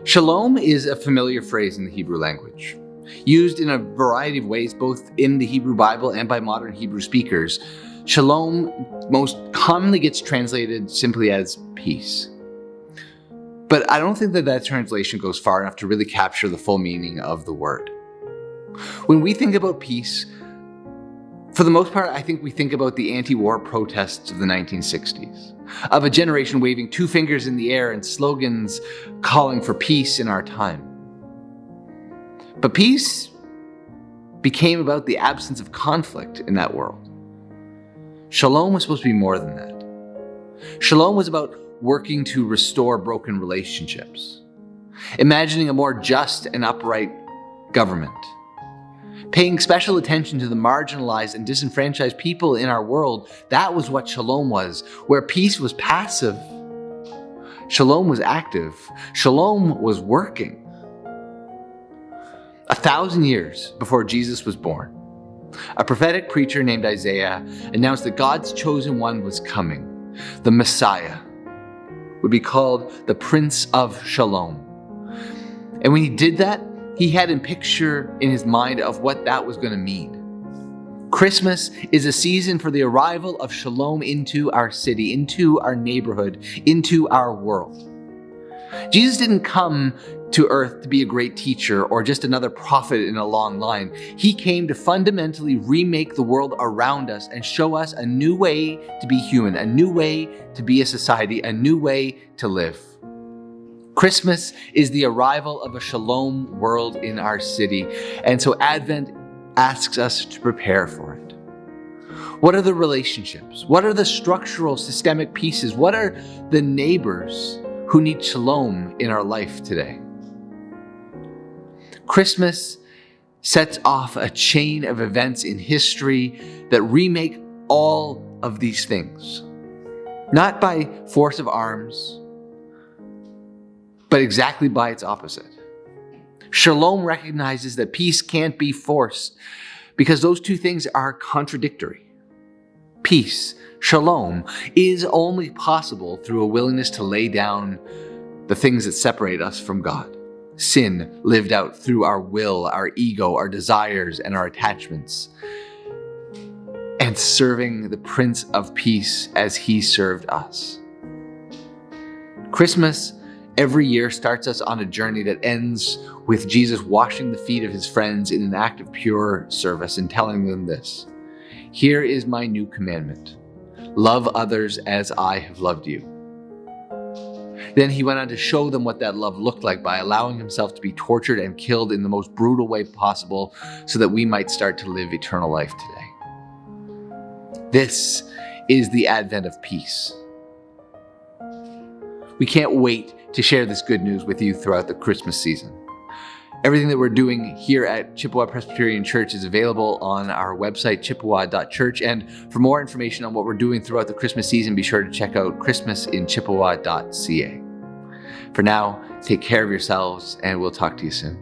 Shalom is a familiar phrase in the Hebrew language, used in a variety of ways, both in the Hebrew Bible and by modern Hebrew speakers. Shalom most commonly gets translated simply as peace. But I don't think that translation goes far enough to really capture the full meaning of the word. When we think about peace, for the most part, I think we think about the anti-war protests of the 1960s, of a generation waving two fingers in the air and slogans calling for peace in our time. But peace became about the absence of conflict in that world. Shalom was supposed to be more than that. Shalom was about working to restore broken relationships, imagining a more just and upright government, paying special attention to the marginalized and disenfranchised people in our world. That was what shalom was. Where peace was passive, shalom was active. Shalom was working. 1,000 years before Jesus was born, a prophetic preacher named Isaiah announced that God's chosen one was coming. The Messiah would be called the Prince of Shalom. And when he did that, he had a picture in his mind of what that was going to mean. Christmas is a season for the arrival of shalom into our city, into our neighborhood, into our world. Jesus didn't come to earth to be a great teacher or just another prophet in a long line. He came to fundamentally remake the world around us and show us a new way to be human, a new way to be a society, a new way to live. Christmas is the arrival of a shalom world in our city, and so Advent asks us to prepare for it. What are the relationships? What are the structural, systemic pieces? What are the neighbors who need shalom in our life today? Christmas sets off a chain of events in history that remake all of these things, not by force of arms, but exactly by its opposite. Shalom recognizes that peace can't be forced because those two things are contradictory. Peace, shalom, is only possible through a willingness to lay down the things that separate us from God. Sin lived out through our will, our ego, our desires, and our attachments. And serving the Prince of Peace as he served us. Christmas every year starts us on a journey that ends with Jesus washing the feet of his friends in an act of pure service and telling them this: "Here is my new commandment. Love others as I have loved you." Then he went on to show them what that love looked like by allowing himself to be tortured and killed in the most brutal way possible so that we might start to live eternal life today. This is the advent of peace. We can't wait to share this good news with you throughout the Christmas season. Everything that we're doing here at Chippawa Presbyterian Church is available on our website, chippawa.church. And for more information on what we're doing throughout the Christmas season, be sure to check out christmasinchippawa.ca. For now, take care of yourselves, and we'll talk to you soon.